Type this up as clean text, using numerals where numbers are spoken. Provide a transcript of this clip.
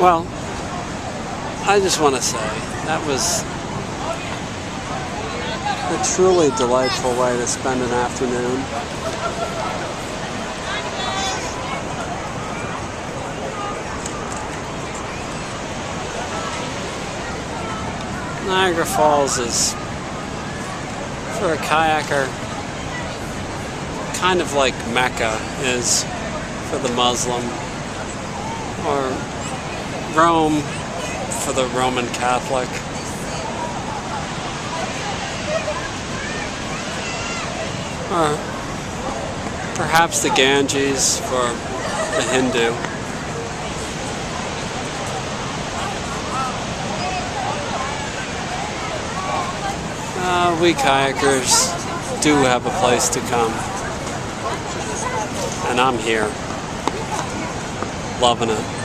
Well, I just want to say that was a truly delightful way to spend an afternoon. Niagara Falls is, for a kayaker, kind of like Mecca is for the Muslim, or Rome for the Roman Catholic. Or perhaps the Ganges for the Hindu. We kayakers do have a place to come. And I'm here. Loving it.